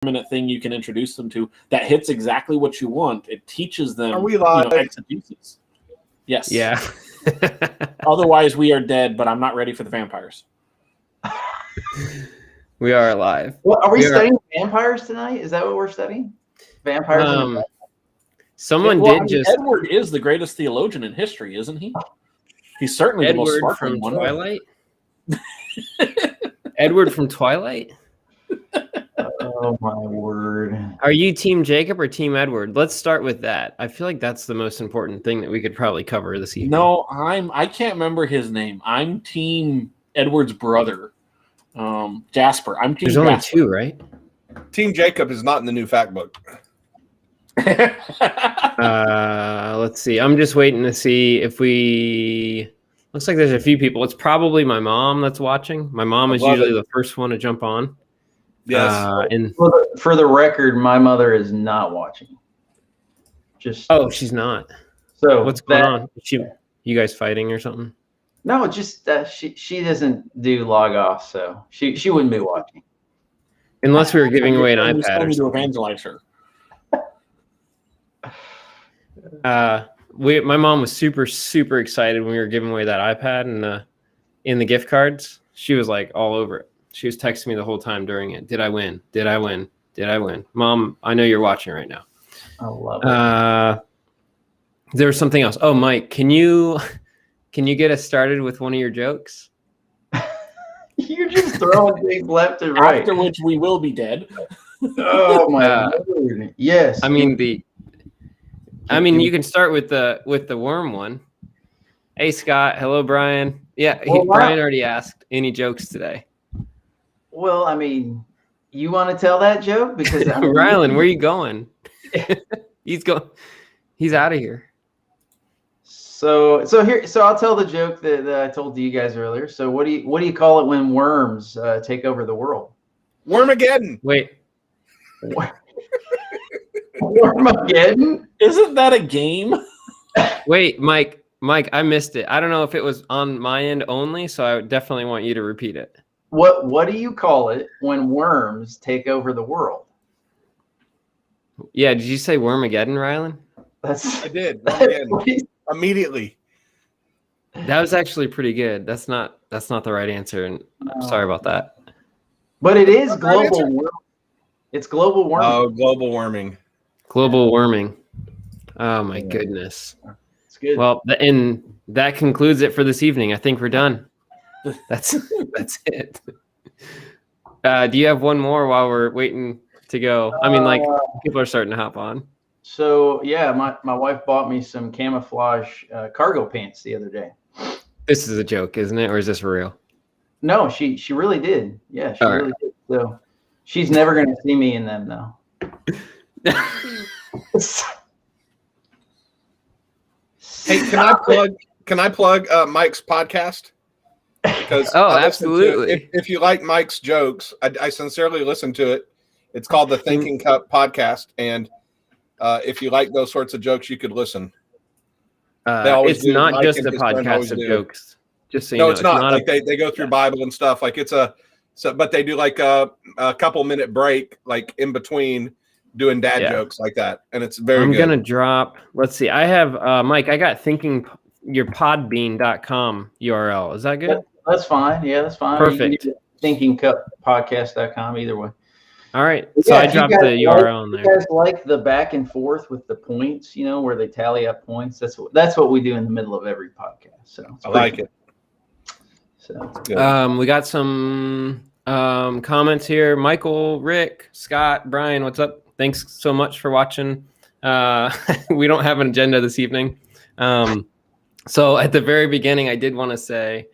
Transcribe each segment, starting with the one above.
minute thing you can introduce them to that hits exactly what you want. It teaches them. Are we live? Exegesis. Yes. Yeah. Otherwise, we are dead. But I'm not ready for the vampires. We are alive. Well, are we studying vampires tonight? Is that what we're studying? Vampires. Someone just. Edward is the greatest theologian in history, isn't he? He's certainly Edward the most from one. Twilight. Edward from Twilight. Oh my word! Are you Team Jacob or Team Edward? Let's start with that. I feel like that's the most important thing that we could probably cover this evening. No, I can't remember his name. I'm Team Edward's brother, Jasper. I'm Team. There's only Jasper. two, right? Team Jacob is not in the new fact book. Let's see. I'm just waiting to see if we. Looks like there's a few people. It's probably my mom that's watching. My mom is usually the first one to jump on. Yes. And for the record, my mother is not watching. She's not. So what's going on? You guys fighting or something? No, just she doesn't do log off, so she wouldn't be watching. Unless we were giving away an iPad or to something. evangelize her. My mom was super, super excited when we were giving away that iPad and in the gift cards. She was like all over it. She was texting me the whole time during it. Did I win? Did I win? Did I win? Mom, I know you're watching right now. I love it. There was something else. Oh, Mike, can you get us started with one of your jokes? You're just throwing things left and right. After which we will be dead. Oh my word! Yes. I mean you can start with the worm one. Hey Scott, hello Brian. Yeah, Brian already asked any jokes today. Well, I mean, you want to tell that joke because Rylan, where are you going? He's out of here. So I'll tell the joke that I told to you guys earlier. So what do you call it when worms take over the world? Wormageddon. Wait. Wormageddon? Isn't that a game? Wait, Mike, I missed it. I don't know if it was on my end only, so I definitely want you to repeat it. What do you call it when worms take over the world? Yeah, did you say Wormageddon, Rylan? I did. Wormageddon. Immediately. That was actually pretty good. That's not the right answer, and I'm sorry about that. But it is global warming. It's global warming. Oh, global warming. Global warming. Oh my goodness. It's good. Well, and that concludes it for this evening. I think we're done. That's it. Do you have one more while we're waiting to go? I mean, like people are starting to hop on. So yeah, my wife bought me some camouflage cargo pants the other day. This is a joke, isn't it, or is this real? No, she really did. Yeah, she really did. So she's never going to see me in them though. Hey, can I plug Mike's podcast? Because absolutely. If you like Mike's jokes, I sincerely listen to it. It's called the Thinking Cup Podcast, and if you like those sorts of jokes, you could listen. It's not Mike just a podcast of jokes. Just so you know, it's not. Like they go through Bible and stuff. Like but they do like a couple minute break, like in between doing dad jokes like that, and it's very good. I'm gonna drop. Let's see. I have Mike. I got thinkingyourpodbean.com URL. Is that good? That's fine. Yeah, that's fine. Perfect. Thinkingcuppodcast.com either way. All right. So I dropped the URL in there. You guys like the back and forth with the points, where they tally up points. That's what we do in the middle of every podcast. So I like it. So we got some comments here. Michael, Rick, Scott, Brian, what's up? Thanks so much for watching. We don't have an agenda this evening. So at the very beginning, I did want to say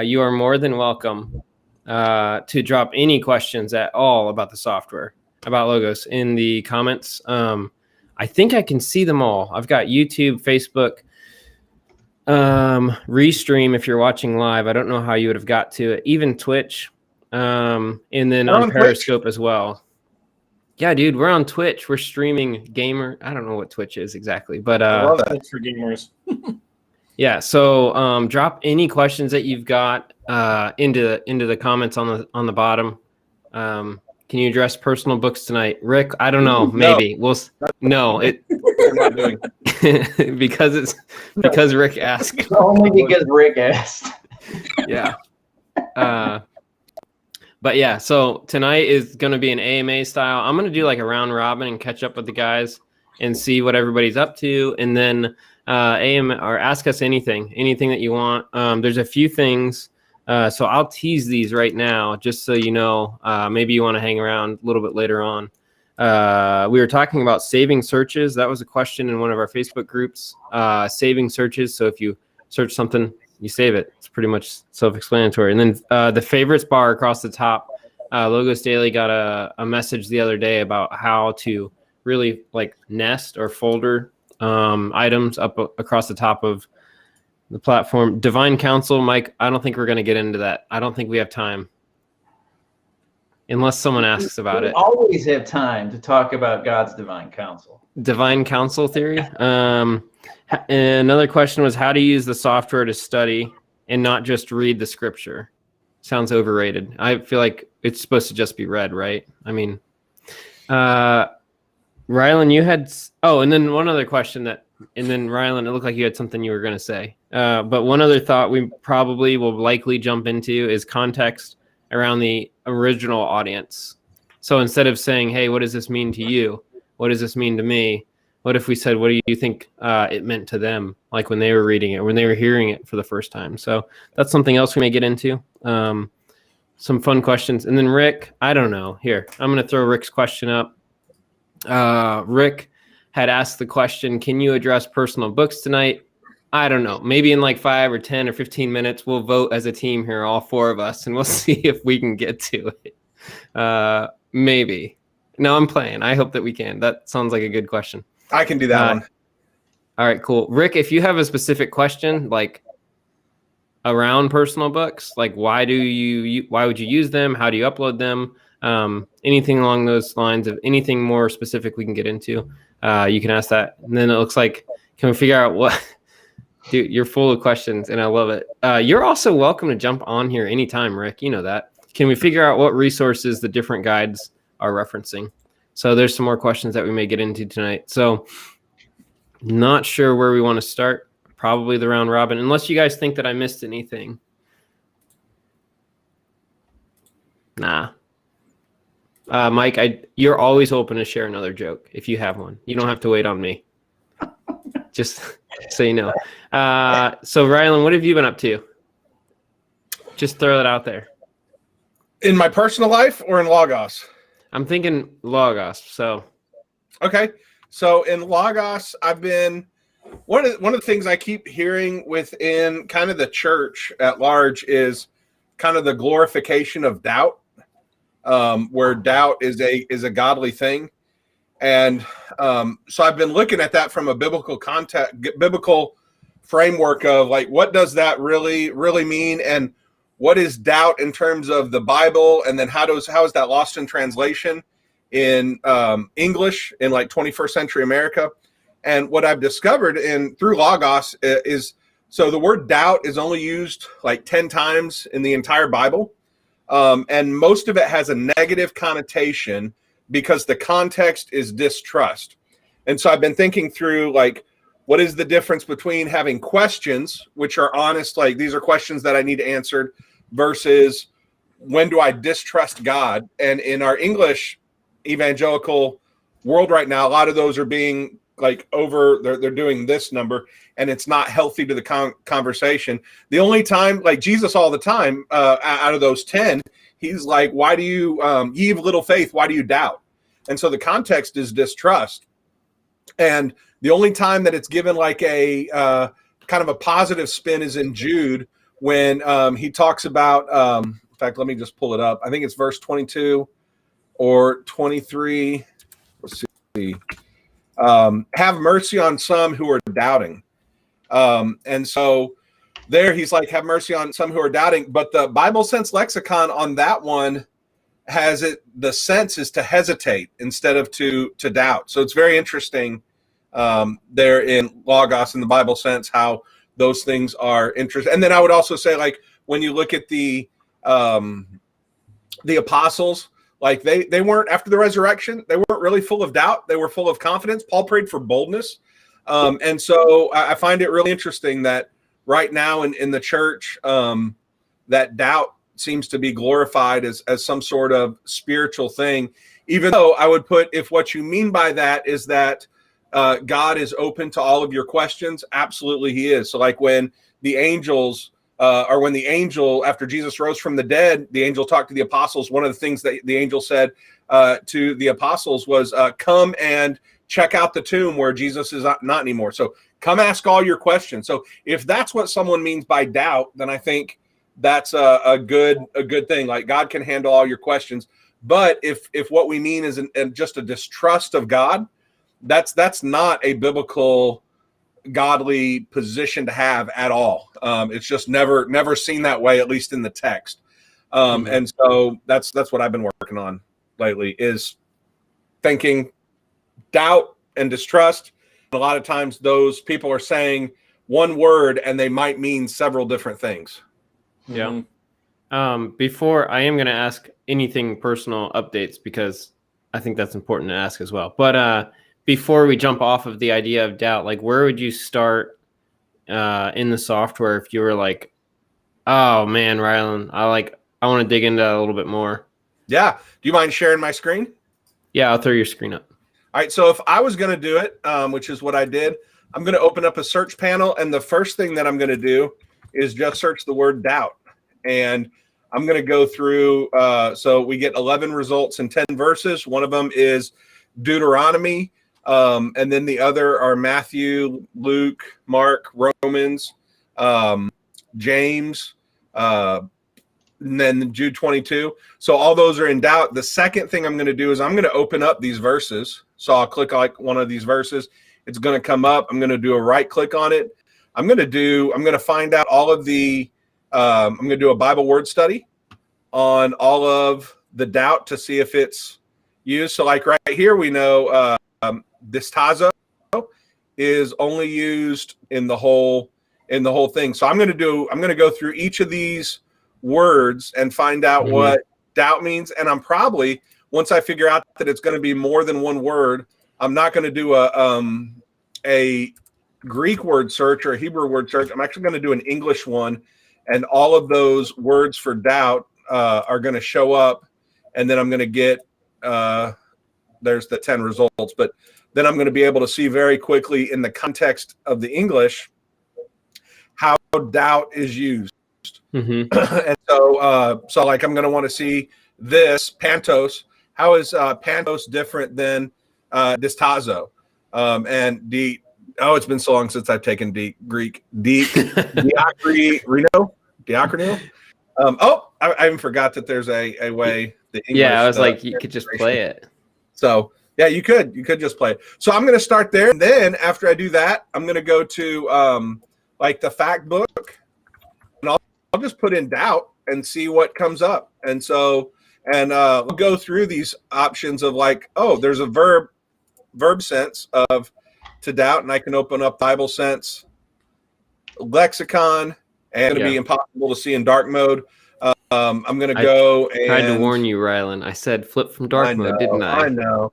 you are more than welcome to drop any questions at all about the software, about Logos in the comments. I think I can see them all. I've got YouTube, Facebook, Restream if you're watching live. I don't know how you would have got to it. Even Twitch, and then on Periscope as well. Yeah, dude, we're on Twitch. We're streaming gamer. I don't know what Twitch is exactly, but I love that. It's for gamers. Yeah, so drop any questions that you've got into the comments on the bottom. Can you address personal books tonight? Rick, I don't know. Maybe. No, it I'm not doing. because Rick asked. Only because Rick asked. Yeah. But yeah, so tonight is going to be an AMA style. I'm going to do like a round robin and catch up with the guys and see what everybody's up to. And then AMA or ask us anything that you want. There's a few things. So I'll tease these right now, just so you know. Maybe you want to hang around a little bit later on. We were talking about saving searches. That was a question in one of our Facebook groups. Saving searches. So if you search something, you save it. It's pretty much self-explanatory. And then the favorites bar across the top. Logos Daily got a message the other day about how to really like nest or folder items up across the top of the platform. Divine Counsel, Mike, I don't think we're going to get into that. I don't think we have time. Unless someone asks about it. We always have time to talk about God's divine counsel. Divine counsel theory. Another question was how to use the software to study and not just read the scripture. Sounds overrated. I feel like it's supposed to just be read, right? I mean, Rylan, you had... Oh, and then one other question and then Rylan, it looked like you had something you were going to say. But one other thought we probably will likely jump into is context around the original audience. So instead of saying, hey, what does this mean to you? What does this mean to me? What if we said, what do you think it meant to them? Like when they were reading it, when they were hearing it for the first time. So that's something else we may get into. Some fun questions. And then Rick, I don't know. Here, I'm going to throw Rick's question up. Rick had asked the question, can you address personal books tonight? I don't know. Maybe in like 5 or 10 or 15 minutes, we'll vote as a team here, all 4 of us, and we'll see if we can get to it. Maybe. No, I'm playing. I hope that we can. That sounds like a good question. I can do that one. All right, cool. Rick, if you have a specific question, like around personal books, like why would you use them? How do you upload them? Anything along those lines of anything more specific we can get into, you can ask that. And then it looks like, can we figure out what, dude, you're full of questions and I love it. You're also welcome to jump on here anytime, Rick. You know that. Can we figure out what resources the different guides are referencing? So there's some more questions that we may get into tonight. So not sure where we want to start. Probably the round robin, unless you guys think that I missed anything. Nah. Mike, you're always open to share another joke if you have one. You don't have to wait on me. Just so you know. So Rylan, what have you been up to? Just throw that out there. In my personal life or in Logos? I'm thinking Logos. So okay. So in Logos, I've been one of the things I keep hearing within kind of the church at large is kind of the glorification of doubt, where doubt is a godly thing. And so I've been looking at that from a biblical framework of like, what does that really mean? And what is doubt in terms of the Bible? And then how is that lost in translation in English in like 21st century America? And what I've discovered through Logos is, so the word doubt is only used like 10 times in the entire Bible. And most of it has a negative connotation because the context is distrust. And so I've been thinking through like, what is the difference between having questions, which are honest, like these are questions that I need answered, versus when do I distrust God? And in our English evangelical world right now, a lot of those are being like they're doing this number, and it's not healthy to the conversation. The only time, like Jesus all the time, out of those 10, he's like, why do you, ye of little faith, why do you doubt? And so the context is distrust. And the only time that it's given like a kind of a positive spin is in Jude when he talks about, in fact, let me just pull it up. I think it's verse 22 or 23. Let's see. Have mercy on some who are doubting. And so there he's like, have mercy on some who are doubting. But the Bible sense lexicon on that one has it, the sense is to hesitate instead of to doubt. So it's very interesting there in Logos in the Bible sense, how those things are interesting. And then I would also say, like, when you look at the apostles, Like they weren't, after the resurrection, they weren't really full of doubt. They were full of confidence. Paul prayed for boldness. And so I find it really interesting that right now in the church, that doubt seems to be glorified as some sort of spiritual thing, even though I would put, if what you mean by that is that God is open to all of your questions, absolutely he is. So like when the angels, or when the angel, after Jesus rose from the dead, the angel talked to the apostles, one of the things that the angel said to the apostles was, come and check out the tomb where Jesus is not anymore. So come ask all your questions. So if that's what someone means by doubt, then I think that's a good thing. Like God can handle all your questions. But if what we mean is just a distrust of God, that's not a biblical godly position to have at all. It's just never seen that way, at least in the text. And so that's what I've been working on lately, is thinking doubt and distrust. A lot of times those people are saying one word and they might mean several different things. Yeah. Before, I am going to ask anything personal updates, because I think that's important to ask as well. But before we jump off of the idea of doubt, like where would you start in the software if you were like, oh man, Rylan, I want to dig into that a little bit more? Yeah. Do you mind sharing my screen? Yeah, I'll throw your screen up. All right. So if I was going to do it, which is what I did, I'm going to open up a search panel. And the first thing that I'm going to do is just search the word doubt. And I'm going to go through. So we get 11 results in 10 verses. One of them is Deuteronomy. And then the other are Matthew, Luke, Mark, Romans, James, and then Jude 22. So all those are in doubt. The second thing I'm going to do is I'm going to open up these verses. So I'll click like one of these verses. It's going to come up. I'm going to do a right click on it. I'm going to find out all of the, I'm going to do a Bible word study on all of the doubt to see if it's used. So like right here, we know distazo is only used in the whole thing. So I'm going to go through each of these words and find out what doubt means. And I'm probably, once I figure out that it's going to be more than one word, I'm not going to do a Greek word search or a Hebrew word search. I'm actually going to do an English one, and all of those words for doubt are going to show up, and then I'm going to get there's the 10 results. But then I'm going to be able to see very quickly in the context of the English how doubt is used. And so like I'm going to want to see this pantos. How is pantos different than distazo? And it's been so long since I've taken Greek. Diacrino. I even forgot that there's a way the English. Yeah, I was like, you could just play it. So yeah, you could just play it. So I'm going to start there, and then after I do that, I'm going to go to like the fact book, and I'll just put in doubt and see what comes up. And so we'll go through these options of like, oh, there's a verb sense of to doubt, and I can open up Bible sense lexicon, and it'll be impossible to see in dark mode. I'm going to go and tried to warn you, Rylan. I said flip from dark mode, didn't I? I know.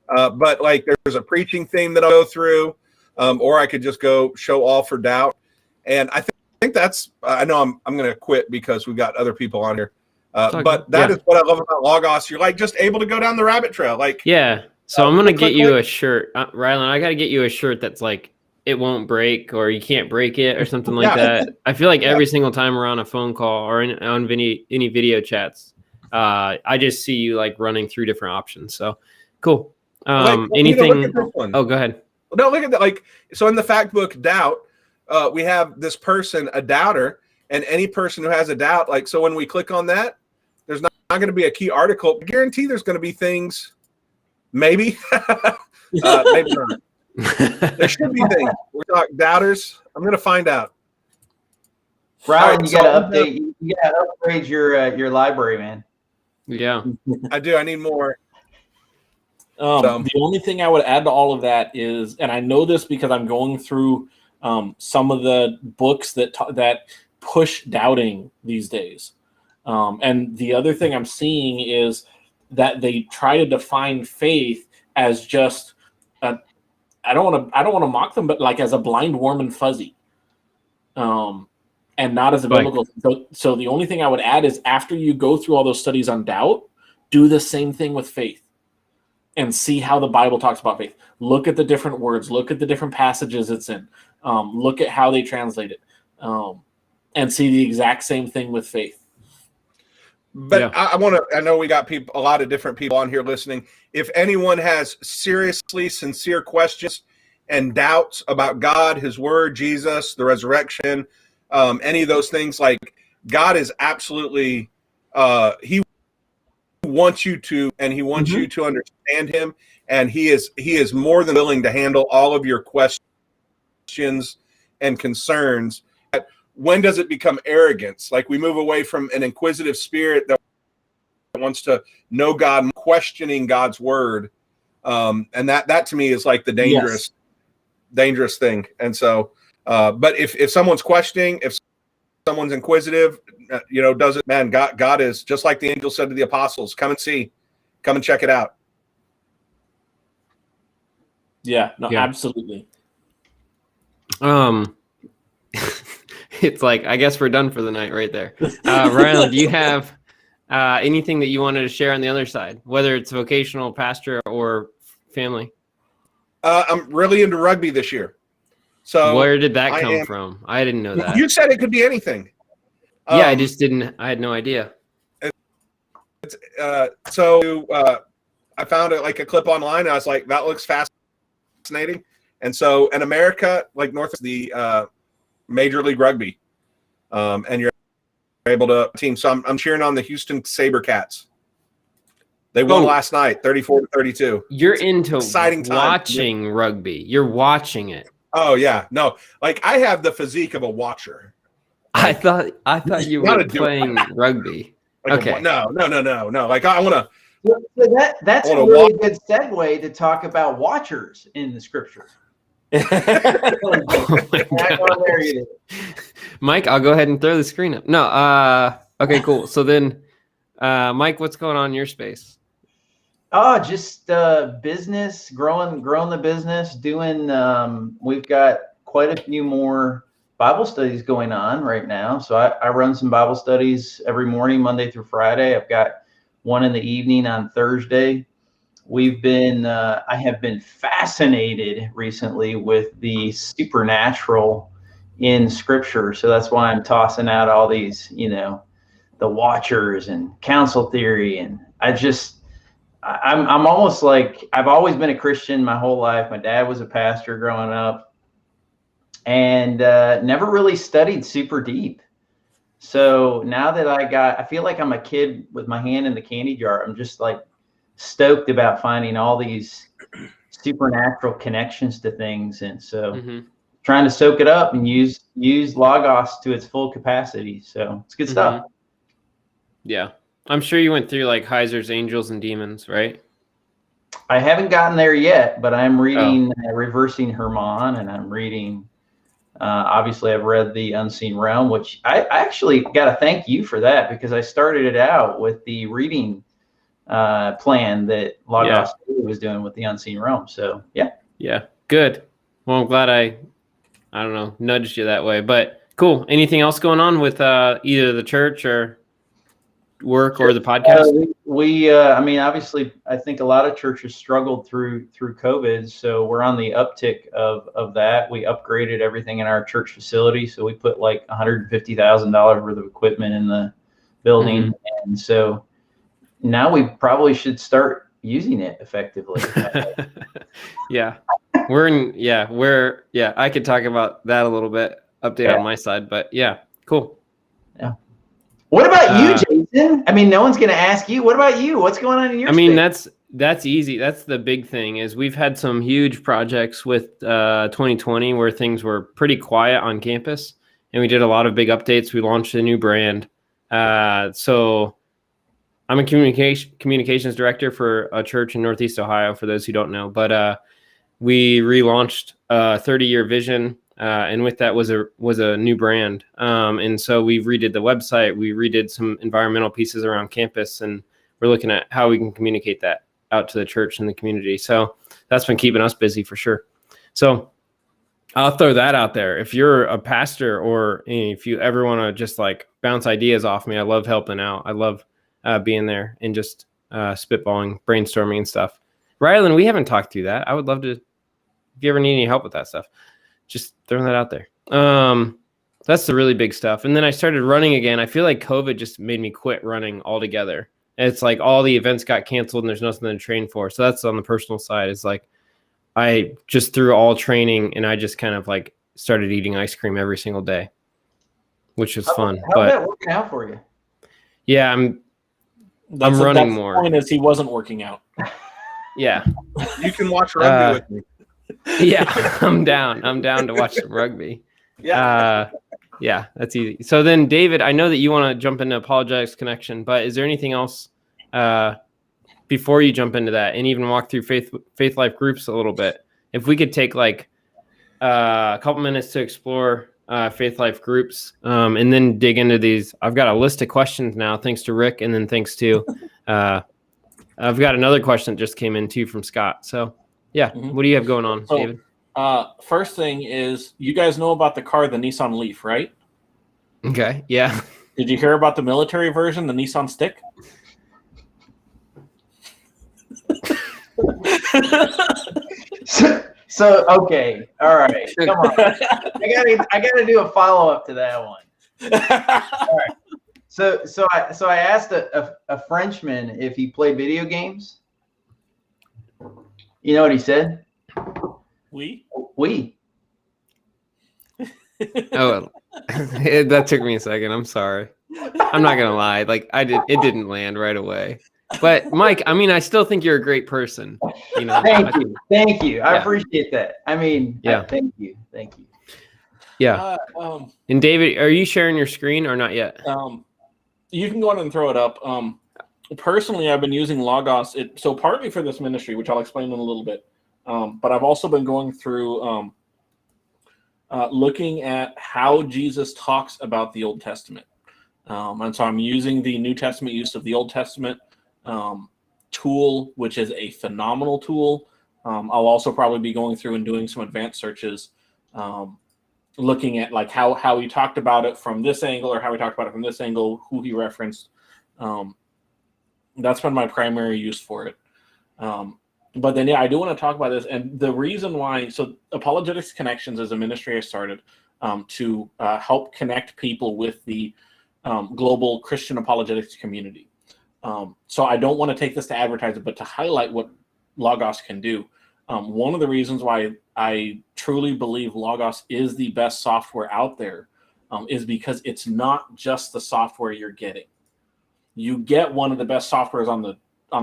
But like there's a preaching theme that I'll go through, or I could just go show all for doubt. And I think that's, I know I'm going to quit because we've got other people on here. But that is what I love about Logos. You're like just able to go down the rabbit trail. Like, yeah. So I'm going to get you a shirt, Rylan. I got to get you a shirt that's like, it won't break, or you can't break it, or something like that. I feel like every single time we're on a phone call or on any video chats, I just see you like running through different options. So cool. Anything? Oh, go ahead. No, look at that. Like, so in the fact book doubt, we have this person, a doubter, and any person who has a doubt. Like, so when we click on that, there's not going to be a key article. I guarantee there's going to be things. Maybe, maybe not. There should be things. We're talking doubters. I'm going to find out. Brian, you got to update. You got to upgrade your library, man. Yeah, I do. I need more. The only thing I would add to all of that is, and I know this because I'm going through some of the books that push doubting these days. And the other thing I'm seeing is that they try to define faith as just I don't want to mock them, but like as a blind, warm, and fuzzy, and not as a biblical. So the only thing I would add is after you go through all those studies on doubt, do the same thing with faith, and see how the Bible talks about faith. Look at the different words. Look at the different passages it's in. Look at how they translate it, and see the exact same thing with faith. But I know we got a lot of different people on here listening. If anyone has seriously sincere questions and doubts about God, his word, Jesus, the resurrection, any of those things, like God is absolutely, he wants you to, and he wants you to understand him. And he is more than willing to handle all of your questions and concerns. When does it become arrogance? Like we move away from an inquisitive spirit that wants to know God, questioning God's word. And that to me is like the dangerous thing. And so, but if someone's questioning, if someone's inquisitive, God is just like the angel said to the apostles, come and see, come and check it out. Yeah, absolutely. It's like, I guess we're done for the night right there. Rylan, do you have anything that you wanted to share on the other side, whether it's vocational, pastor, or family? I'm really into rugby this year. So where did that come from? I didn't know that. You said it could be anything. Yeah, I just didn't. I had no idea. So I found like a clip online. And I was like, that looks fascinating. And so in America, like North, the Major League Rugby, and you're able to team. So I'm cheering on the Houston SaberCats. They won last night, 34-32. You're into exciting watching rugby. You're watching it. Oh yeah, no. Like I have the physique of a watcher. Like, I thought you were playing rugby. Like okay. No. Like I want to. So that's a really good segue to talk about watchers in the scripture. Mike, I'll go ahead and throw the screen up. No, okay, cool. So then, Mike, what's going on in your space? Oh, just business, growing the business, doing. We've got quite a few more Bible studies going on right now. So I run some Bible studies every morning, Monday through Friday. I've got one in the evening on Thursday. I have been fascinated recently with the supernatural in scripture. So that's why I'm tossing out all these, the watchers and council theory. And I'm almost like, I've always been a Christian my whole life. My dad was a pastor growing up and never really studied super deep. So now that I feel like I'm a kid with my hand in the candy jar. I'm just like stoked about finding all these supernatural connections to things. And so trying to soak it up and use Logos to its full capacity. So it's good stuff. Yeah. I'm sure you went through like Heiser's Angels and Demons, right? I haven't gotten there yet, but I'm reading Reversing Herman, and I'm reading, obviously I've read The Unseen Realm, which I actually got to thank you for that, because I started it out with the reading plan that Logos was doing with The Unseen Realm. So yeah, good. Well, I'm glad I don't know, nudged you that way, but cool. Anything else going on with either the church or work or the podcast? I mean, obviously I think a lot of churches struggled through COVID, so we're on the uptick of that. We upgraded everything in our church facility, so we put like $150,000 worth of equipment in the building, and so now we probably should start using it effectively. I could talk about that a little bit, update on my side, but cool. Yeah. What about you, Jason? I mean, no one's going to ask you. What about you? What's going on in your space? That's easy. That's the big thing, is we've had some huge projects with 2020 where things were pretty quiet on campus, and we did a lot of big updates. We launched a new brand. So I'm a communications director for a church in Northeast Ohio, for those who don't know. But we relaunched a 30-year vision, and with that was a new brand. And so we redid the website. We redid some environmental pieces around campus, and we're looking at how we can communicate that out to the church and the community. So that's been keeping us busy for sure. So I'll throw that out there. If you're a pastor or if you ever want to just like bounce ideas off me, I love helping out. I love being there and just spitballing, brainstorming and stuff. Rylan, we haven't talked through that. I would love to, if you ever need any help with that stuff, just throwing that out there. That's the really big stuff. And then I started running again. I feel like COVID just made me quit running altogether. It's like all the events got canceled and there's nothing to train for. So that's on the personal side. It's like I just threw all training and I just kind of like started eating ice cream every single day, which was fun. How's that working out for you? Yeah, I'm running more. The point is he wasn't working out. Yeah. You can watch rugby with me. Yeah, I'm down. I'm down to watch some rugby. Yeah. Yeah, that's easy. So then, David, I know that you want to jump into Apologetics Connection, but is there anything else before you jump into that and even walk through faith life groups a little bit? If we could take like a couple minutes to explore faith life groups and then dig into these. I've got a list of questions now, thanks to Rick, and then thanks to I've got another question that just came in too from Scott. So yeah, what do you have going on, David? First thing is, you guys know about the car, the Nissan Leaf, right? Okay, yeah. Did you hear about the military version, the Nissan Stick? So okay, all right, come on. I gotta do a follow up to that one. All right. So I asked a Frenchman if he played video games. You know what he said? Oui. Oh, that took me a second. I'm sorry. I'm not gonna lie. Like it didn't land right away. But Mike, I mean, I still think you're a great person. You know. Thank you. I appreciate that. I mean, yeah. Thank you. Yeah. And David, are you sharing your screen or not yet? You can go ahead and throw it up. Personally, I've been using Logos. So partly for this ministry, which I'll explain in a little bit. But I've also been going through looking at how Jesus talks about the Old Testament. And so I'm using the New Testament use of the Old Testament tool, which is a phenomenal tool. I'll also probably be going through and doing some advanced searches, looking at like how he talked about it from this angle or how he talked about it from this angle, who he referenced. That's been my primary use for it. But then, yeah, I do want to talk about this. And the reason why, so Apologetics Connections is a ministry I started to help connect people with the global Christian apologetics community. So I don't want to take this to advertise it, but to highlight what Logos can do. One of the reasons why I truly believe Logos is the best software out there is because it's not just the software you're getting. You get one of the best softwares on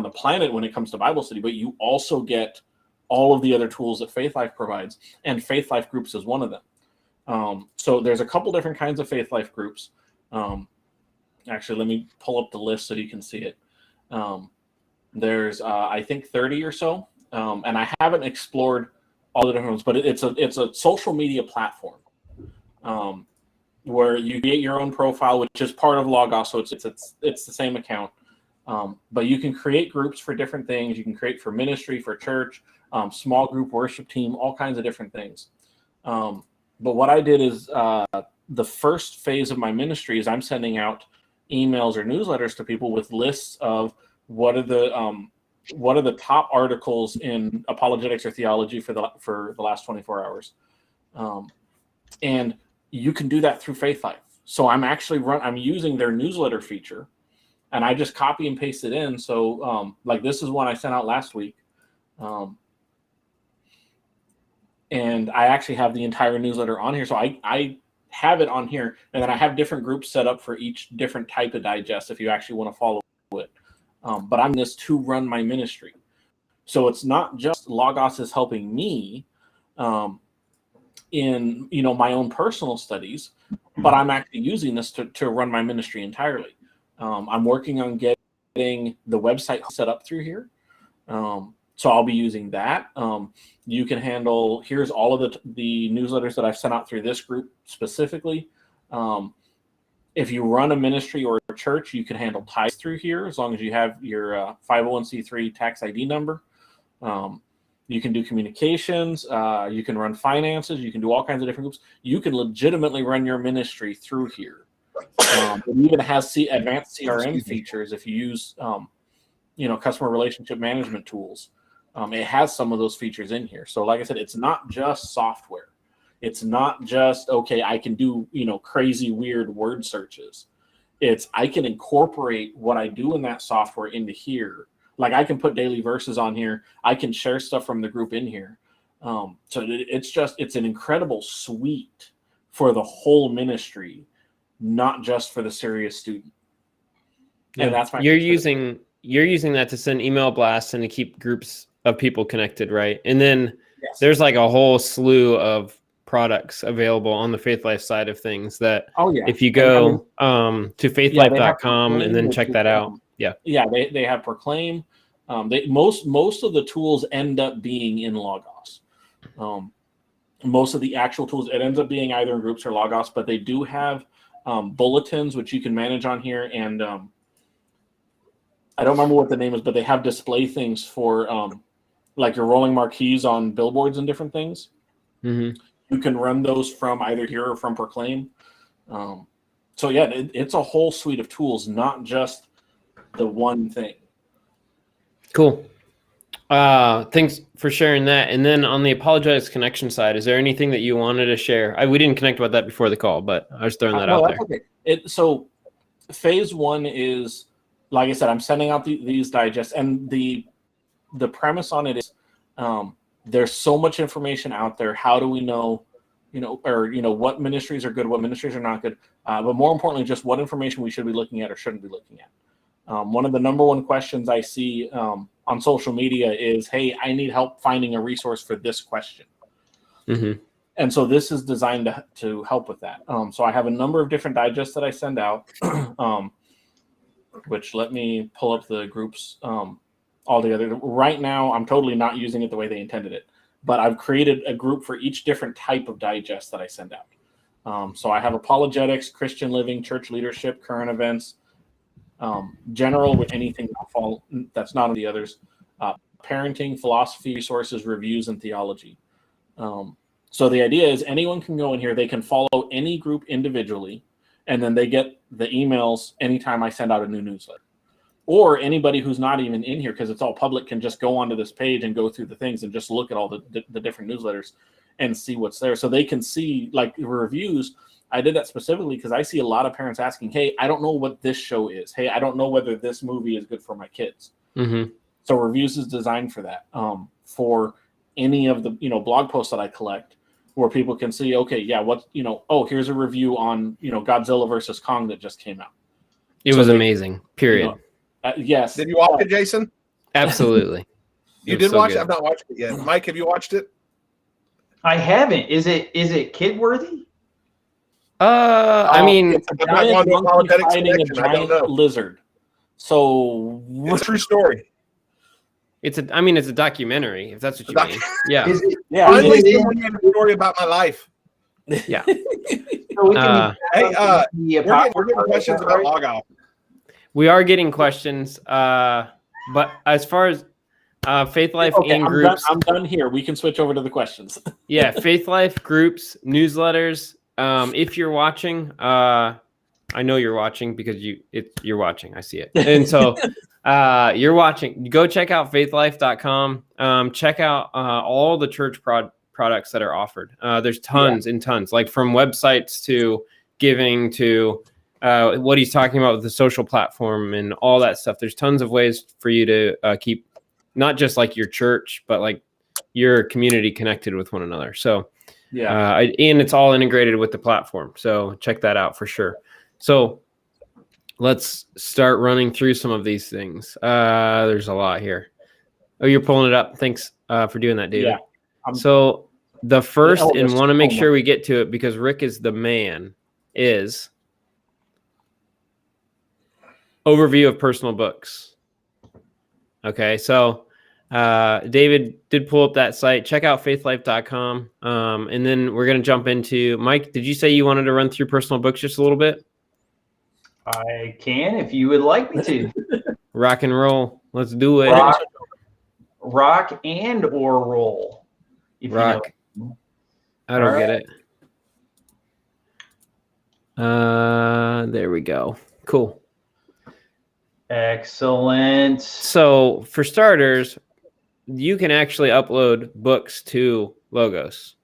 the planet when it comes to Bible study, but you also get all of the other tools that Faith Life provides, and Faith Life Groups is one of them. So there's a couple different kinds of Faith Life Groups. Actually, let me pull up the list so you can see it. There's, I think, 30 or so, and I haven't explored all the different ones, but it's a social media platform where you get your own profile, which is part of Logos, so it's the same account. But you can create groups for different things. You can create for ministry, for church, small group worship team, all kinds of different things. But what I did is the first phase of my ministry is I'm sending out emails or newsletters to people with lists of what are the top articles in apologetics or theology for the last 24 hours. And you can do that through Faith Life. So I'm using their newsletter feature. And I just copy and paste it in. So like this is one I sent out last week. And I actually have the entire newsletter on here. So I have it on here. And then I have different groups set up for each different type of digest if you actually want to follow it. But I'm this to run my ministry. So it's not just Logos is helping me in my own personal studies, but I'm actually using this to run my ministry entirely. I'm working on getting the website set up through here. So I'll be using that. You can handle, here's all of the newsletters that I've sent out through this group specifically. If you run a ministry or a church, you can handle tithes through here as long as you have your 501c3 tax ID number. You can do communications. You can run finances. You can do all kinds of different groups. You can legitimately run your ministry through here. It even has advanced CRM features if you use, customer relationship management tools. It has some of those features in here. So like I said, it's not just software. It's not just, okay, I can do, crazy, weird word searches. I can incorporate what I do in that software into here. Like I can put daily verses on here. I can share stuff from the group in here. So it's an incredible suite for the whole ministry, not just for the serious student. Yeah. And that's you're using that to send email blasts and to keep groups of people connected, right? And then there's like a whole slew of products available on the Faith Life side of things that if you go to faithlife.com and then check that out. They have Proclaim. Most of the tools end up being in Logos. Most of the actual tools, it ends up being either in groups or Logos, but they do have bulletins which you can manage on here, and I don't remember what the name is, but they have display things for like your rolling marquees on billboards and different things. Mm-hmm. You can run those from either here or from Proclaim. It's a whole suite of tools, not just the one thing. Cool. Thanks for sharing that. And then on the Apologize Connection side, is there anything that you wanted to share? We didn't connect about that before the call, but I was throwing that out there. Okay. So phase one is, like I said, I'm sending out these digests, and the premise on it is there's so much information out there. How do we know, what ministries are good, what ministries are not good? But more importantly, just what information we should be looking at or shouldn't be looking at. One of the number one questions I see on social media is, hey, I need help finding a resource for this question. Mm-hmm. And so this is designed to help with that. So I have a number of different digests that I send out, which let me pull up the groups all together. Right now, I'm totally not using it the way they intended it, but I've created a group for each different type of digest that I send out. So I have apologetics, Christian living, church leadership, current events, general with anything that's not on the others, parenting, philosophy, resources, reviews, and theology. So the idea is anyone can go in here, they can follow any group individually, and then they get the emails anytime I send out a new newsletter. Or anybody who's not even in here, because it's all public, can just go onto this page and go through the things and just look at all the different newsletters and see what's there. So they can see, like, reviews. I did that specifically because I see a lot of parents asking, hey, I don't know what this show is. Hey, I don't know whether this movie is good for my kids. Mm-hmm. So reviews is designed for that. For any of the blog posts that I collect, where people can see, okay, here's a review on Godzilla versus Kong that just came out. It was amazing. Period. Yes. Did you watch it, Jason? Absolutely. You did watch it? I've not watched it yet. Mike, have you watched it? I haven't. Is it kid worthy? I mean, it's a giant monkey fighting a giant lizard. So it's a true story. It's a documentary, if that's what you mean. Yeah. Finally, someone made a story about my life. Yeah. So we can, we're getting questions about Logos. We are getting questions, but as far as Faith Life in groups, I'm done here. We can switch over to the questions. Yeah, Faith Life groups, newsletters. If you're watching, I know you're watching because you're watching. I see it, and so you're watching. Go check out faithlife.com. Check out all the church products that are offered. There's tons and tons, like from websites to giving to what he's talking about with the social platform and all that stuff. There's tons of ways for you to keep not just like your church, but like your community connected with one another. So and it's all integrated with the platform. So check that out for sure. So let's start running through some of these things. There's a lot here. Oh, you're pulling it up. Thanks for doing that, David. Yeah. So the first, and want to make sure we get to it because Rick is the man, is overview of personal books. Okay, so David did pull up that site. Check out faithlife.com. And then we're going to jump into, Mike, did you say you wanted to run through personal books just a little bit? I can if you would like me to. Rock and roll. Let's do it. Rock and or roll. If Rock. You know. I don't get it. There we go. Cool. Excellent. So for starters, you can actually upload books to Logos.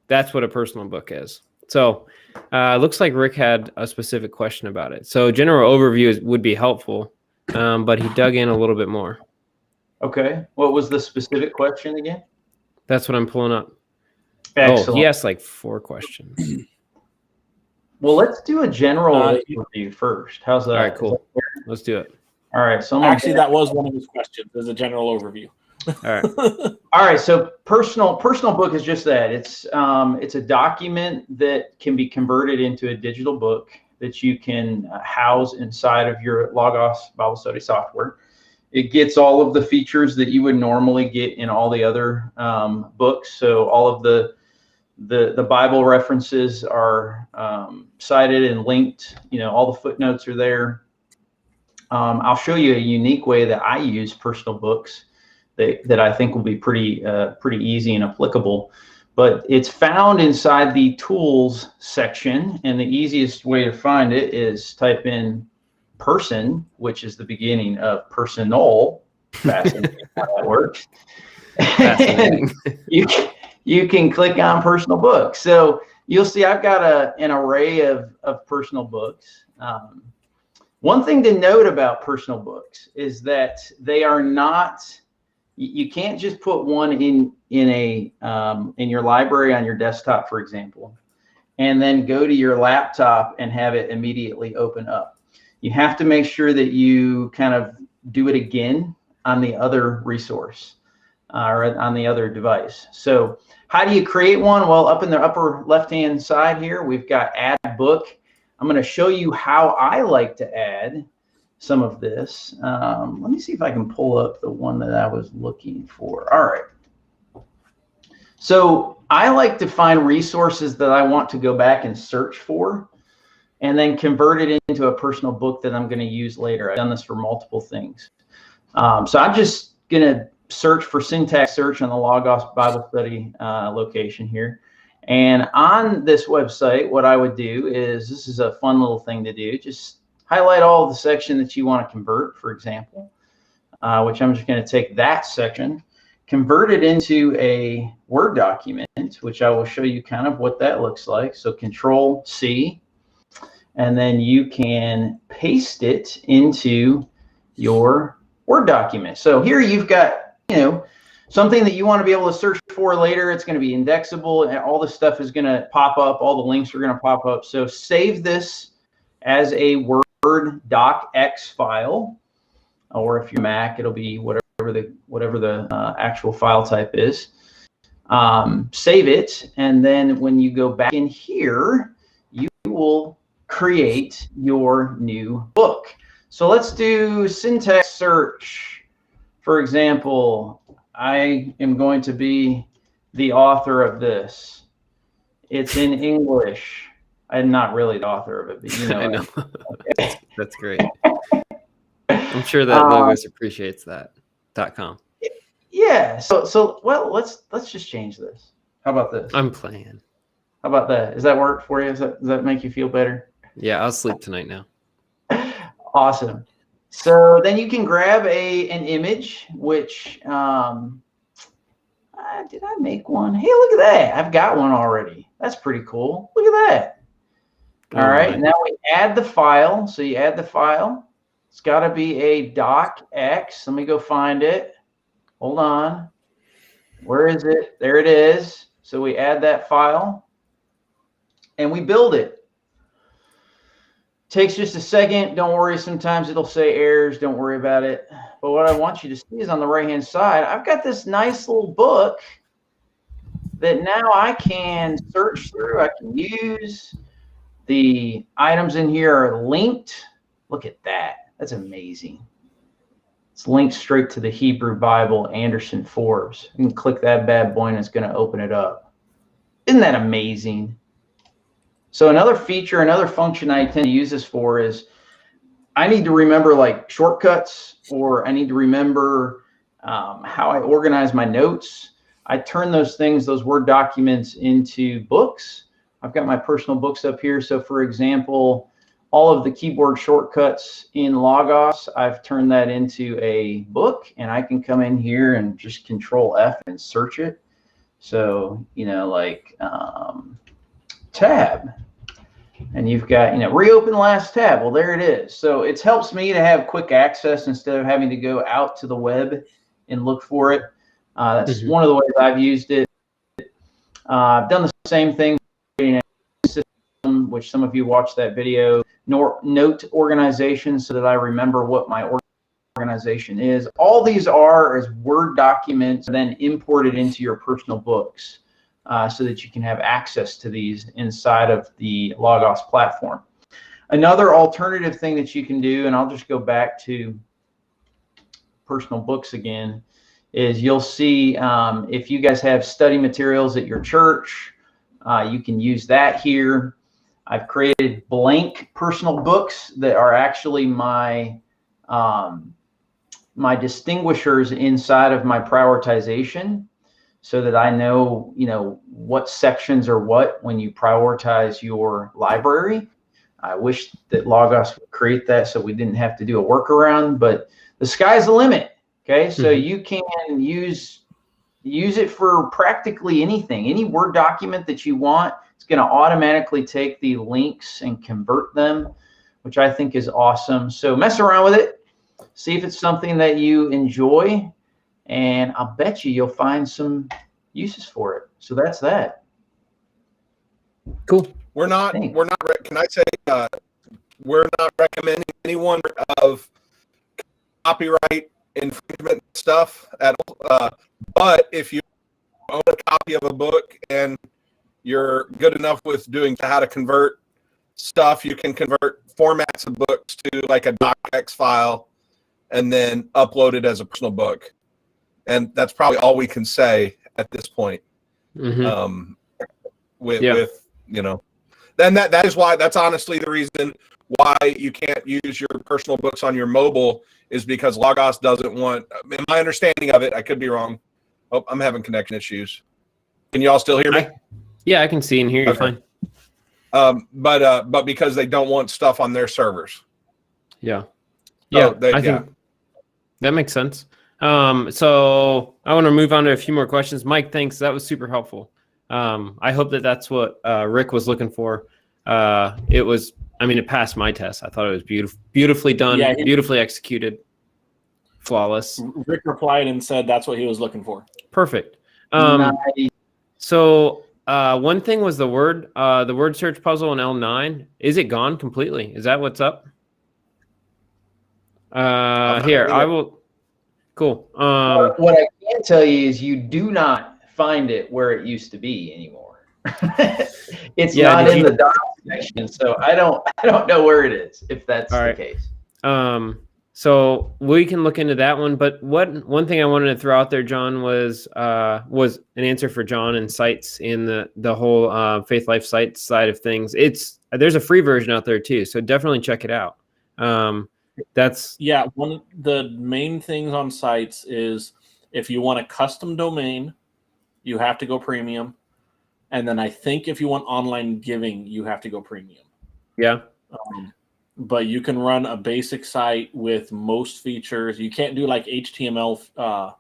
That's what a personal book is. So looks like Rick had a specific question about it. So general overview would be helpful, but he dug in a little bit more. Okay. What was the specific question again? That's what I'm pulling up. Excellent. Oh, he asked like 4 questions. Well, let's do a general overview first. How's that? All right, cool. Let's do it. All right. So actually, that was one of his questions. There's a general overview. All right. All right. So personal book is just that. It's a document that can be converted into a digital book that you can house inside of your Logos Bible study software. It gets all of the features that you would normally get in all the other books. So all of the Bible references are cited and linked. You know, all the footnotes are there. I'll show you a unique way that I use personal books that I think will be pretty easy and applicable. But it's found inside the tools section, and the easiest way to find it is type in person, which is the beginning of personal. Fascinating how that works. And you can click on personal books. So you'll see I've got an array of personal books. One thing to note about personal books is that they are not, you can't just put one in your library on your desktop, for example, and then go to your laptop and have it immediately open up. You have to make sure that you kind of do it again on the other resource or on the other device. So how do you create one? Well, up in the upper left-hand side here, we've got add book. I'm going to show you how I like to add some of this. Let me see if I can pull up the one that I was looking for. All right. So I like to find resources that I want to go back and search for and then convert it into a personal book that I'm going to use later. I've done this for multiple things. So I'm just going to search for syntax search on the Logos Bible Study location here. And on this website, what I would do is, this is a fun little thing to do, just highlight all the section that you want to convert, for example, which I'm just going to take that section, convert it into a Word document, which I will show you kind of what that looks like. So Control C, and then you can paste it into your Word document. So here you've got, you know, something that you want to be able to search for later. It's going to be indexable, and all this stuff is going to pop up. All the links are going to pop up. So save this as a Word docx file, or if you're Mac, it'll be whatever the actual file type is. Save it, and then when you go back in here, you will create your new book. So let's do syntax search. For example, I am going to be the author of this. It's in English. I'm not really the author of it, but you know. I know. Okay. That's great. I'm sure that Logos appreciates that. .com. Yeah. So well, let's just change this. How about this? I'm playing. How about that? Does that work for you? Does that make you feel better? Yeah, I'll sleep tonight now. Awesome. So then you can grab an image, which did I make one? Hey, look at that. I've got one already. That's pretty cool. Look at that. All right. Now we add the file. So you add the file. It's got to be a docx. Let me go find it. Hold on. Where is it? There it is. So we add that file and we build it. Takes just a second. Don't worry. Sometimes it'll say errors. Don't worry about it. But what I want you to see is on the right-hand side, I've got this nice little book that now I can search through. I can use. The items in here are linked. Look at that. That's amazing. It's linked straight to the Hebrew Bible, Anderson Forbes. You can click that bad boy and it's going to open it up. Isn't that amazing? So another feature, another function I tend to use this for is I need to remember like shortcuts, or I need to remember how I organize my notes. I turn those things, those Word documents, into books. I've got my personal books up here. So for example, all of the keyboard shortcuts in Logos, I've turned that into a book, and I can come in here and just Control F and search it. So, you know, like tab, and you've got, you know, reopen last tab. Well, there it is. So it helps me to have quick access instead of having to go out to the web and look for it. That's one of the ways I've used it. I've done the same thing, which some of you watched that video, note organization, so that I remember what my organization is. All these are as Word documents, then imported into your personal books, so that you can have access to these inside of the Logos platform. Another alternative thing that you can do, and I'll just go back to personal books again, is you'll see if you guys have study materials at your church, you can use that here. I've created blank personal books that are actually my my distinguishers inside of my prioritization, so that I know, you know, what sections are what when you prioritize your library. I wish that Logos would create that so we didn't have to do a workaround, but the sky's the limit. Okay, so you can use it for practically anything. Any Word document that you want, it's going to automatically take the links and convert them, which I think is awesome. So mess around with it, see if it's something that you enjoy, and I'll bet you'll find some uses for it. So that's that. Cool. Can I say, we're not recommending anyone of copyright infringement stuff at all. But if you own a copy of a book and you're good enough with doing how to convert stuff, you can convert formats of books to like a docx file and then upload it as a personal book. And that's probably all we can say at this point. With you know, then that is why, that's honestly the reason why you can't use your personal books on your mobile, is because Logos doesn't want, in my understanding of it, I could be wrong. Oh, I'm having connection issues. Can you all still hear me? Yeah, I can see and hear you fine. But because they don't want stuff on their servers. Yeah. Yeah, I think that makes sense. So I want to move on to a few more questions. Mike, thanks. That was super helpful. I hope that that's what Rick was looking for. It was, I mean, it passed my test. I thought it was beautifully done, beautifully executed, flawless. Rick replied and said that's what he was looking for. Perfect. So one thing was the word search puzzle in L9. Is it gone completely? Is that what's up? Here, I will. Cool. What I can tell you is you do not find it where it used to be anymore. It's not in the doc section, so I don't know where it is, if that's the case. So we can look into that one. But one thing I wanted to throw out there, John, was an answer for John and sites in the whole Faith Life Sites side of things. There's a free version out there too, so definitely check it out. One of the main things on sites is if you want a custom domain, you have to go premium. And then I think if you want online giving, you have to go premium. Yeah. But you can run a basic site with most features. You can't do like HTML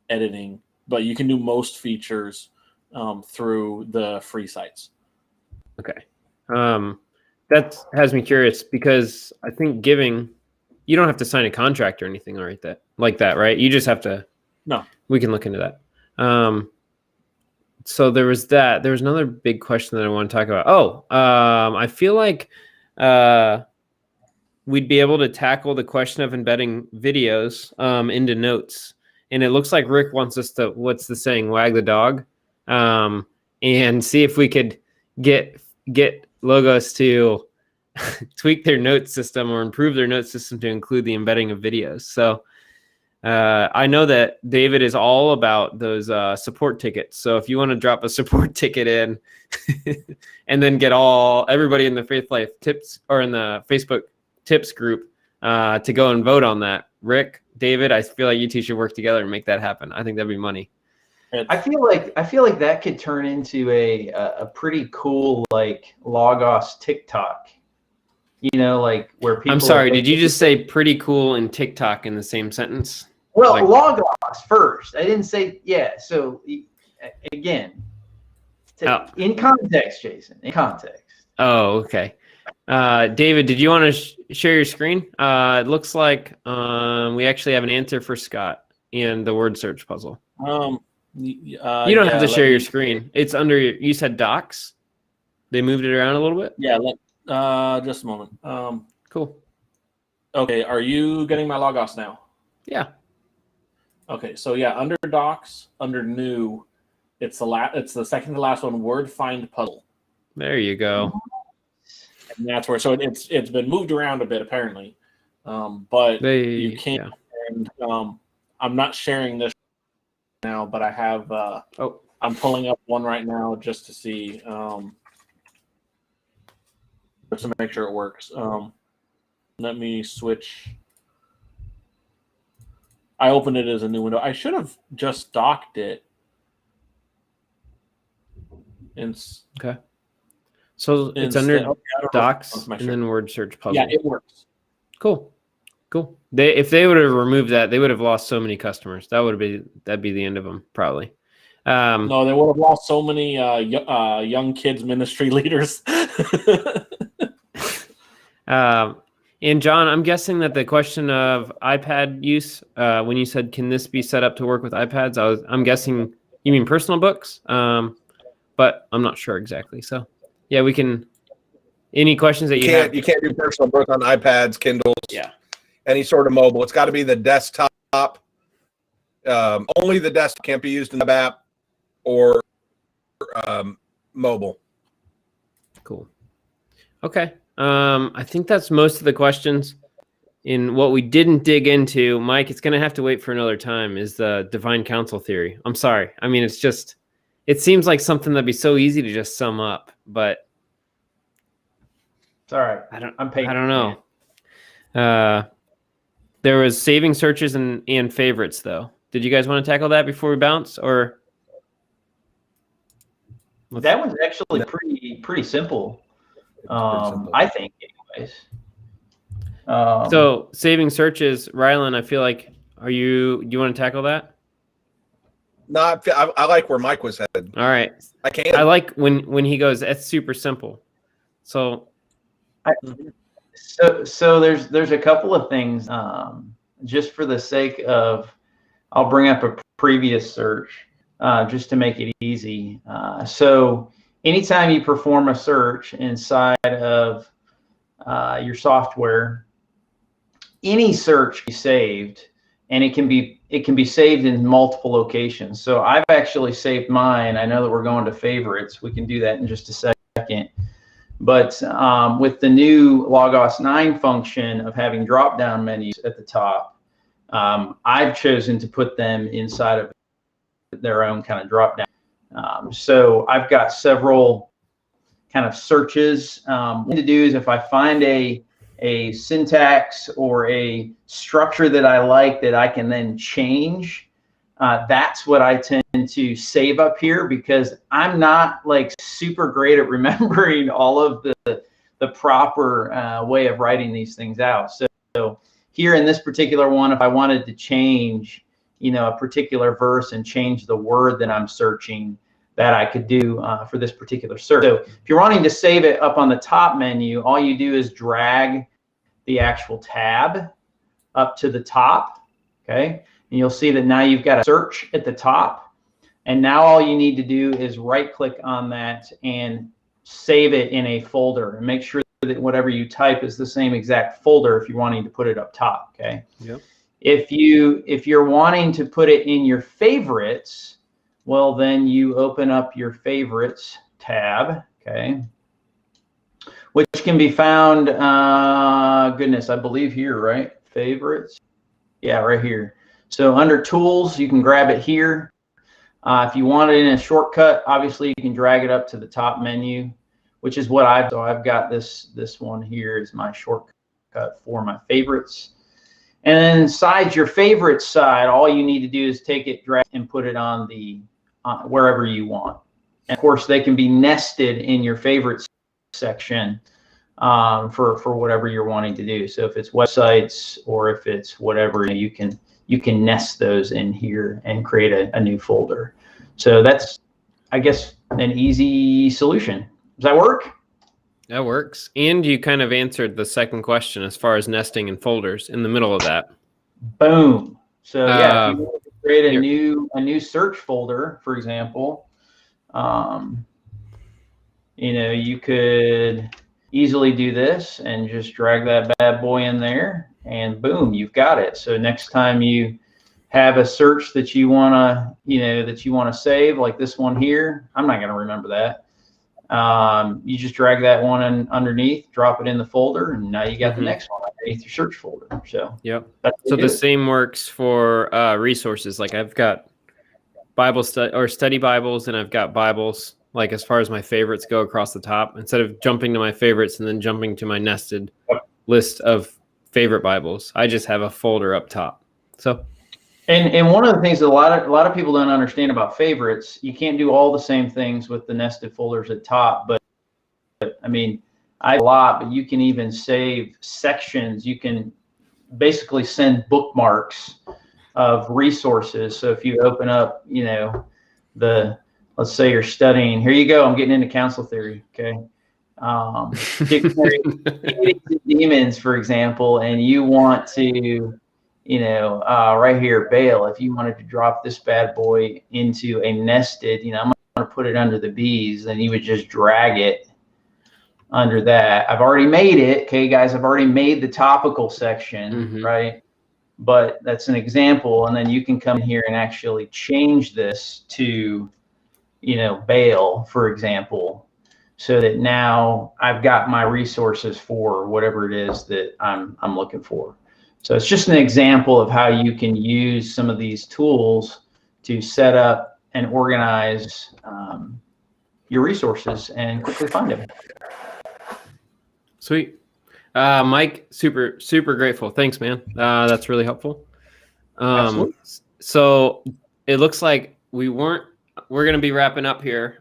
editing, but you can do most features through the free sites. Okay. That has me curious, because I think giving, you don't have to sign a contract or anything like that, right? You just have to. No. We can look into that. So there was that. There was another big question that I want to talk about. I feel like we'd be able to tackle the question of embedding videos into notes. And it looks like Rick wants us to, what's the saying, wag the dog, and see if we could get Logos to tweak their note system or improve their note system to include the embedding of videos. So I know that David is all about those support tickets. So if you want to drop a support ticket in and then get everybody in the Faith Life tips or in the Facebook tips group to go and vote on that. Rick, David, I feel like you two should work together and make that happen. I think that'd be money. I feel like that could turn into a pretty cool like Logos TikTok. You know, like where people. I'm sorry, did you just say pretty cool and TikTok in the same sentence? Well, like, Logos first. I didn't say so. Again, in context, Jason. In context. Oh, okay. David, did you want to share your screen? It looks like we actually have an answer for Scott and the word search puzzle. You don't have to share your screen. It's under. You said docs. They moved it around a little bit. Yeah. Just a moment. Cool. Okay. Are you getting my Logos now? Yeah. Okay. So yeah, under docs, under new, it's the second to last one. Word find puzzle. There you go. And that's where. So it's been moved around a bit apparently, but you can't. Yeah. And I'm not sharing this now, but I have. I'm pulling up one right now just to see. Just to make sure it works. Let me switch. I opened it as a new window. I should have just docked it. Okay. So it's under docs and then word search puzzle. Yeah, it works. Cool. If they would have removed that, they would have lost so many customers. That'd be the end of them probably. No, they would have lost so many young kids ministry leaders. And John, I'm guessing that the question of iPad use, when you said, can this be set up to work with iPads? I'm guessing you mean personal books, but I'm not sure exactly. So yeah, we can, any questions that you have? You can't do personal book on iPads, Kindles, yeah, any sort of mobile. It's got to be the desktop. Only the desktop, can't be used in the web app or mobile. Cool. Okay. I think that's most of the questions. In what we didn't dig into, Mike, it's going to have to wait for another time, is the divine counsel theory. I'm sorry. I mean, it seems like something that'd be so easy to just sum up, but it's all right. I don't know. There was saving searches and favorites though. Did you guys want to tackle that before we bounce, or? That one's actually pretty simple. I think, anyways. So saving searches, Rylan, I feel like, do you want to tackle that? No, I like where Mike was headed. All right. I like when he goes, that's super simple. So there's a couple of things, just for the sake of, I'll bring up a previous search, just to make it easy. So anytime you perform a search inside of your software, any search be saved, and it can be saved in multiple locations. So I've actually saved mine. I know that we're going to favorites. We can do that in just a second. But with the new Logos 9 function of having drop-down menus at the top, I've chosen to put them inside of their own kind of drop-down. So I've got several kind of searches. What to do is, if I find a syntax or a structure that I like that I can then change, that's what I tend to save up here, because I'm not like super great at remembering all of the proper way of writing these things out. So here in this particular one, if I wanted to change, a particular verse and change the word that I'm searching, that I could do for this particular search. So if you're wanting to save it up on the top menu, all you do is drag the actual tab up to the top, okay? And you'll see that now you've got a search at the top. And now all you need to do is right-click on that and save it in a folder, and make sure that whatever you type is the same exact folder if you're wanting to put it up top, okay? Yep. If you're wanting to put it in your favorites, well, then you open up your favorites tab, okay, which can be found, goodness, I believe here, right? Favorites. Yeah, right here. So under tools, you can grab it here. If you want it in a shortcut, obviously you can drag it up to the top menu, which is what I've got this one here is my shortcut for my favorites. And then inside your favorites side, all you need to do is take it, drag, and put it on the wherever you want. And of course, they can be nested in your favorites section for whatever you're wanting to do. So if it's websites or if it's whatever, you can nest those in here and create a new folder. So that's, I guess, an easy solution. Does that work? That works. And you kind of answered the second question as far as nesting in folders in the middle of that. Boom. So yeah, if you want to create a new search folder, for example, you could easily do this and just drag that bad boy in there, and boom, you've got it. So next time you have a search that you want to save, like this one here, I'm not going to remember that. You just drag that one in underneath, drop it in the folder, and now you got the next one underneath your search folder. So yep. So the same works for resources. Like I've got Bible study Bibles, and I've got Bibles. Like as far as my favorites go across the top, instead of jumping to my favorites and then jumping to my nested list of favorite Bibles, I just have a folder up top. So. And one of the things that a lot of people don't understand about favorites, you can't do all the same things with the nested folders at top. But I mean, but you can even save sections. You can basically send bookmarks of resources. So if you open up, let's say you're studying. Here you go. I'm getting into council theory. Okay. Dictionary of demons, for example, and you want to. Right here, Baal, if you wanted to drop this bad boy into a nested, I'm going to put it under the bees, then you would just drag it under that. I've already made it. Okay, guys, I've already made the topical section, right? But that's an example. And then you can come here and actually change this to, Baal, for example, so that now I've got my resources for whatever it is that I'm looking for. So it's just an example of how you can use some of these tools to set up and organize your resources and quickly find them. Sweet. Mike, super, super grateful. Thanks, man. That's really helpful. Absolutely. So it looks like we're going to be wrapping up here.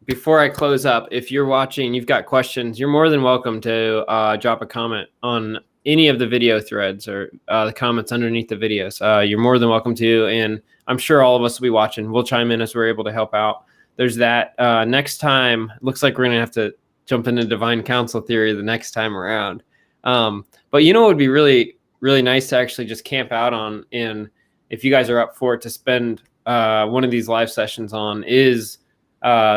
Before I close up, if you're watching, you've got questions, you're more than welcome to drop a comment on any of the video threads or the comments underneath the videos. You're more than welcome to, and I'm sure all of us will be watching. We'll chime in as we're able to help out. There's that. Next time, looks like we're going to have to jump into divine counsel theory the next time around. But it would be really, really nice to actually just camp out on, and if you guys are up for it, to spend one of these live sessions on is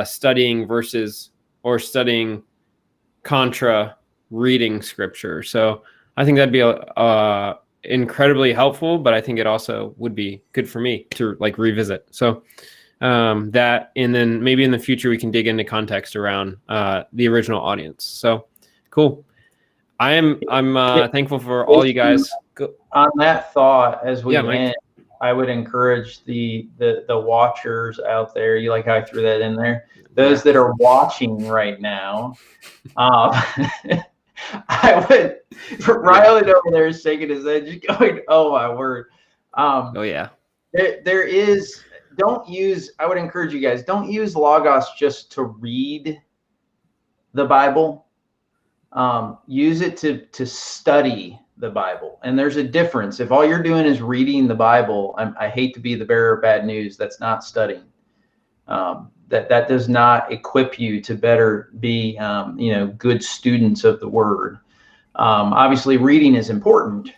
studying verses or studying contra reading scripture. So I think that'd be incredibly helpful, but I think it also would be good for me to revisit. So that, and then maybe in the future we can dig into context around the original audience. So cool. I'm thankful for all you guys. On that thought, as we end, I would encourage the watchers out there. You like how I threw that in there? Those that are watching right now. I would. Riley over there is shaking his head, just going, "Oh my word!" Oh yeah. There is. Don't use. I would encourage you guys. Don't use Logos just to read the Bible. Use it to study the Bible. And there's a difference. If all you're doing is reading the Bible, I hate to be the bearer of bad news. That's not studying. That does not equip you to better be, good students of the Word. Obviously, reading is important,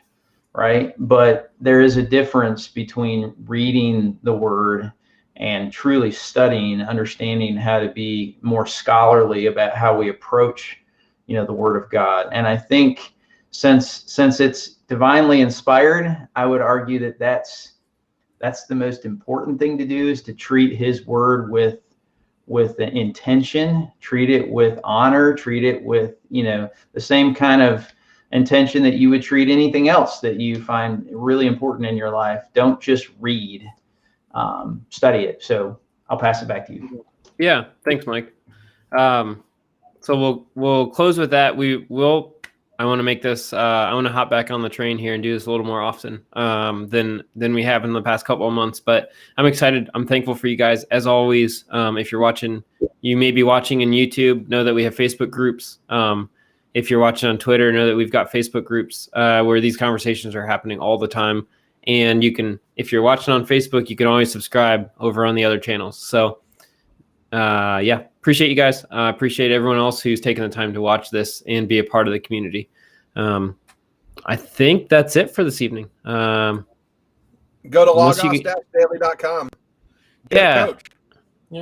right? But there is a difference between reading the Word and truly studying, understanding how to be more scholarly about how we approach, the Word of God. And I think since it's divinely inspired, I would argue that that's the most important thing to do, is to treat His Word with the intention, treat it with honor, treat it with, the same kind of intention that you would treat anything else that you find really important in your life. Don't just read, study it. So I'll pass it back to you. Yeah, thanks, Mike. So we'll close with that. I want to make this. I want to hop back on the train here and do this a little more often than we have in the past couple of months. But I'm excited. I'm thankful for you guys as always. If you're watching, you may be watching in YouTube. Know that we have Facebook groups. If you're watching on Twitter, know that we've got Facebook groups where these conversations are happening all the time. And you can, if you're watching on Facebook, you can always subscribe over on the other channels. So, yeah, appreciate you guys. Appreciate everyone else who's taken the time to watch this and be a part of the community. I think that's it for this evening. Go to logos-daily.com. Yeah.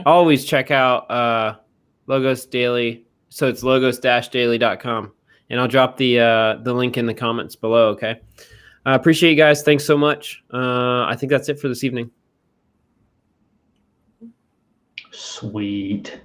Always check out Logos Daily. So it's logos-daily.com. And I'll drop the link in the comments below, okay? Appreciate you guys. Thanks so much. I think that's it for this evening. Sweet.